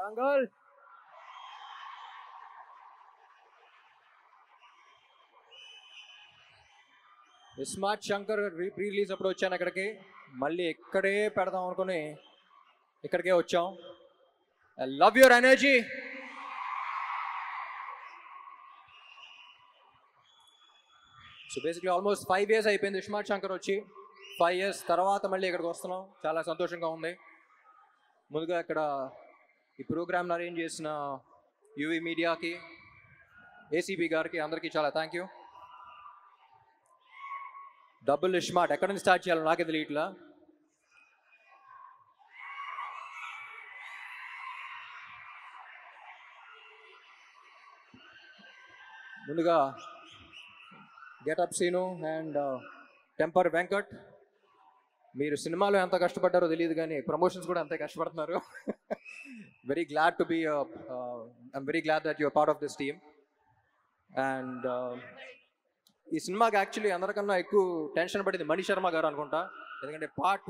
Warangal. Smart Shankar release అప్పుడు వచ్చాను అక్కడికి, మళ్ళీ ఇక్కడే పెడదాం అనుకుని ఇక్కడికే వచ్చాం. I love your energy. So basically almost 5 years అయిపోయింది స్మార్ట్ శంకర్ వచ్చి. 5 years తర్వాత మళ్ళీ ఇక్కడికి వస్తున్నాం, చాలా సంతోషంగా ఉంది. ముందుగా ఇక్కడ ఈ ప్రోగ్రామ్ని అరేంజ్ చేసిన యూవీ మీడియాకి, ఏసీబీ గారికి, అందరికీ చాలా థ్యాంక్ యూ. డబుల్ స్మార్ట్ ఎక్కడి నుంచి స్టార్ట్ చేయాలో నాకే తెలియట్లా. ముందుగా getup Seenu and temper Venkat, మీరు సినిమాలో ఎంత కష్టపడ్డారో తెలియదు కానీ ప్రమోషన్స్ కూడా అంతే కష్టపడుతున్నారు. Very glad to be I'm very glad that your part of this team. And ఈ సినిమాకి యాక్చువల్లీ అందరికన్నా ఎక్కువ టెన్షన్ పడింది మణి శర్మ గారు అనుకుంటా. ఎందుకంటే పార్ట్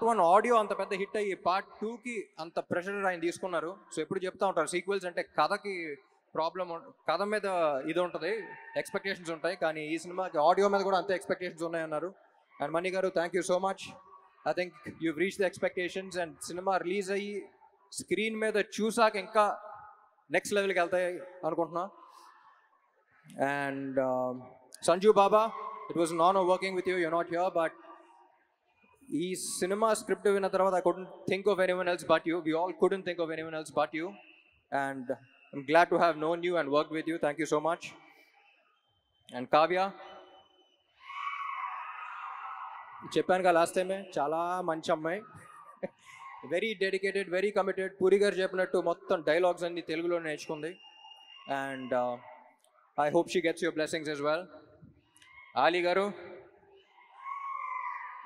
1 ఆడియో అంత పెద్ద హిట్ అయ్యి పార్ట్ 2కి అంత ప్రెషర్ ఆయన తీసుకున్నారు. సో ఎప్పుడు చెప్తా ఉంటారు సీక్వెల్స్ అంటే కథకి ప్రాబ్లం, కథ మీద ఇది ఉంటుంది, ఎక్స్పెక్టేషన్స్ ఉంటాయి, కానీ ఈ సినిమాకి ఆడియో మీద కూడా అంతే ఎక్స్పెక్టేషన్స్ ఉన్నాయన్నారు. అండ్ మణి గారు thank you so much. I think you reach the expectations. And cinema release అయ్యి స్క్రీన్ మీద చూసాక ఇంకా నెక్స్ట్ లెవెల్కి వెళ్తాయి అనుకుంటున్నా. And Sanju Baba, it was an honor working with you. You're not here, but ఈ సినిమా స్క్రిప్ట్ విన్న తర్వాత I couldn't think of anyone else but you. We all couldn't think of anyone else but you. And I'm glad to have known you and worked with you. Thank you so much. And Kavya, చెప్పాను కదా last టైమే, చాలా మంచి అమ్మాయి, very dedicated, very committed. Puri గారు చెప్పినట్టు మొత్తం dialogues అన్ని తెలుగులో నేర్చుకుంది. And I hope she gets your blessings as well. Ali garu,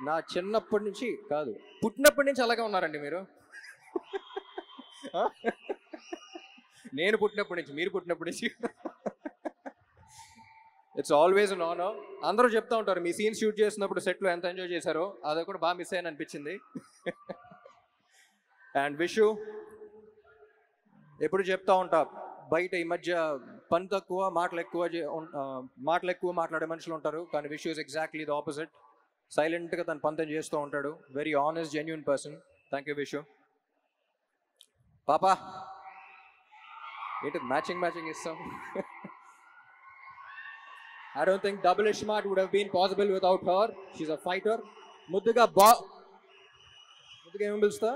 నా చిన్నప్పటి నుంచి కాదు, పుట్టినప్పటి నుంచి అలాగే ఉన్నారండి మీరు. నేను పుట్టినప్పటి నుంచి, మీరు పుట్టినప్పటి నుంచి. It's always an honour. అందరూ చెప్తా ఉంటారు మీ సీన్స్ షూట్ చేసినప్పుడు సెట్లో ఎంత ఎంజాయ్ చేశారో, అది కూడా బాగా మిస్ అయ్యాను అనిపించింది. అండ్ విషు, ఎప్పుడు చెప్తా ఉంటా బయట ఈ మధ్య పని తక్కువ మాటలు ఎక్కువ మాట్లాడే మనుషులు ఉంటారు, కానీ Vishu is exactly the opposite. సైలెంట్గా తన పని చేస్తూ ఉంటాడు. Very honest, genuine person. Thank you Vishu. పాపా ఏంటి మ్యాచింగ్ ఇస్తాం. I don't think double smart would have been possible without her. She's a fighter. ముద్దుగా ఏమని పిలుస్తా?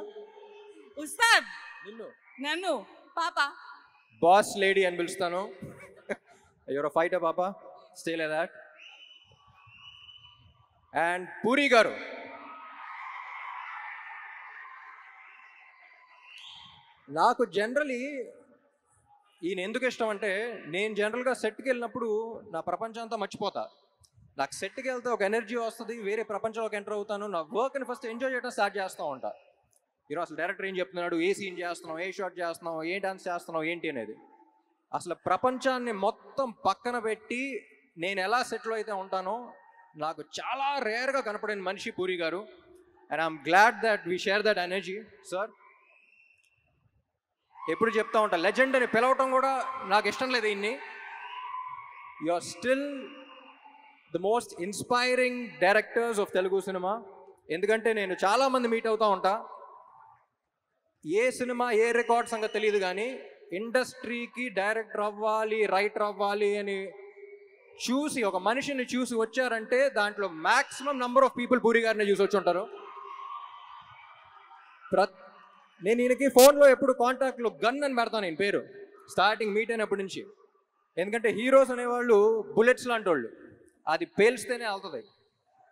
ఉస్తాద్. నన్ను పాపా బాస్ లేడీ అని పిలుస్తాను. యువర్ అ ఫైటర్ పాపా, stay like that. And puri గారు, నాకు జనరలీ ఈయన ఎందుకు ఇష్టం అంటే, నేను జనరల్గా సెట్కి వెళ్ళినప్పుడు నా ప్రపంచం అంతా మర్చిపోతా. నాకు సెట్కి వెళ్తే ఒక ఎనర్జీ వస్తుంది, వేరే ప్రపంచంలోకి ఎంటర్ అవుతాను. నా వర్క్ని ఫస్ట్ ఎంజాయ్ చేయడం స్టార్ట్ చేస్తూ ఉంటా. ఈరోజు అసలు డైరెక్టర్ ఏం చెప్తున్నాడు, ఏ సీన్ చేస్తున్నావు, ఏ షాట్ చేస్తున్నావు, ఏ డాన్స్ చేస్తున్నావు ఏంటి అనేది, అసలు ప్రపంచాన్ని మొత్తం పక్కన పెట్టి నేను ఎలా సెట్లో అయితే ఉంటానో, నాకు చాలా రేర్గా కనపడిన మనిషి పూరి గారు. And I'm glad that we share that energy. Sir ఎప్పుడు చెప్తా ఉంటా, లెజెండ్ అని పిలవటం కూడా నాకు ఇష్టం లేదు ఇన్ని. You are still the most inspiring directors of Telugu cinema. ఎందుకంటే నేను చాలామంది మీట్ అవుతూ ఉంటా, ఏ సినిమా ఏ రికార్డ్ సంగతి తెలియదు, కానీ ఇండస్ట్రీకి డైరెక్టర్ అవ్వాలి, రైటర్ అవ్వాలి అని చూసి ఒక మనిషిని చూసి వచ్చారంటే దాంట్లో maximum number of people puri గారిని చూసి వచ్చి ఉంటారు. నేను ఈయనకి ఫోన్లో ఎప్పుడు కాంటాక్ట్లో గన్ అని పెడతాను నేను పేరు, స్టార్టింగ్ మీట్ అయినప్పటి నుంచి. ఎందుకంటే హీరోస్ అనేవాళ్ళు బుల్లెట్స్ లాంటి వాళ్ళు, అది పేల్స్తేనే వెళ్తుంది.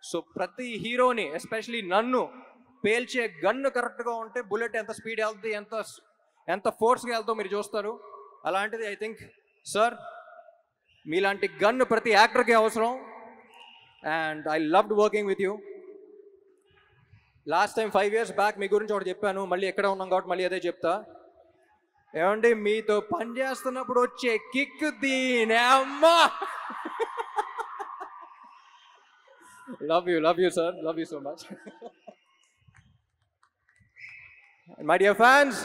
సో ప్రతి హీరోని, ఎస్పెషలీ నన్ను పేల్చే గన్ను కరెక్ట్గా ఉంటే బుల్లెట్ ఎంత స్పీడ్ వెళ్తుంది, ఎంత ఫోర్స్గా వెళ్తావు మీరు చూస్తారు. అలాంటిది ఐ థింక్ సార్ మీలాంటి గన్ను ప్రతి యాక్టర్కి అవసరం. And I loved working with you. Last time 5 years back మీ గురించి ఒకటి చెప్పాను, మళ్ళీ ఎక్కడ ఉన్నాం కాబట్టి మళ్ళీ అదే చెప్తా. ఏమండి మీతో పని చేస్తున్నప్పుడు వచ్చే కిక్ దీనే అమ్మా. Love you sir, love you so much. My dear fans,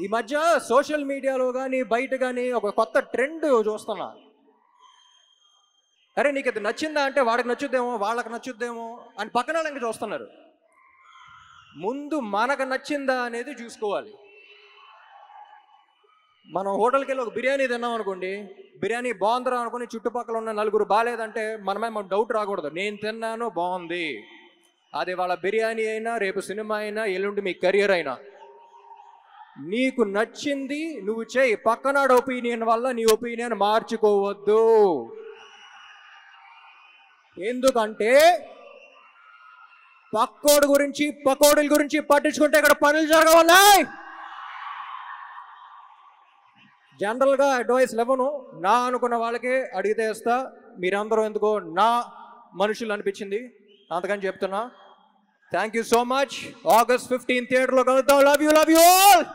ఈ మధ్య సోషల్ మీడియాలో కానీ బయట కానీ ఒక కొత్త ట్రెండ్ చూస్తున్నా. అరే నీకు అది నచ్చిందా అంటే వాడికి నచ్చుద్దేమో, వాళ్ళకి నచ్చుద్దేమో అని పక్కన వాళ్ళకి చూస్తున్నారు. ముందు మనకు నచ్చిందా అనేది చూసుకోవాలి. మనం హోటల్కి వెళ్ళి ఒక బిర్యానీ తిన్నాం అనుకోండి, బిర్యానీ బాగుందిరా అనుకుని చుట్టుపక్కల ఉన్న నలుగురు బాగాలేదంటే మనమే మనకు డౌట్ రాకూడదు. నేను తిన్నాను బాగుంది. అది వాళ్ళ బిర్యానీ అయినా, రేపు సినిమా అయినా, ఎల్లుండి మీ కెరియర్ అయినా, నీకు నచ్చింది నువ్వు చేయి. పక్కనాడు ఒపీనియన్ వల్ల నీ ఒపీనియన్ మార్చుకోవద్దు. ఎందుకంటే పక్కోడి గురించి పకోడీల గురించి పట్టించుకుంటే ఇక్కడ పనులు జరగవున్నాయి. జనరల్గా అడ్వైస్ ఇవ్వను, నా అనుకున్న వాళ్ళకే అడిగితే ఇస్తా. మీరందరూ ఎందుకో నా మనుషులు అనిపించింది, అంతకని చెప్తున్నా. Thank you so much. August 15 థియేటర్లో కలుద్దాం. Love you all.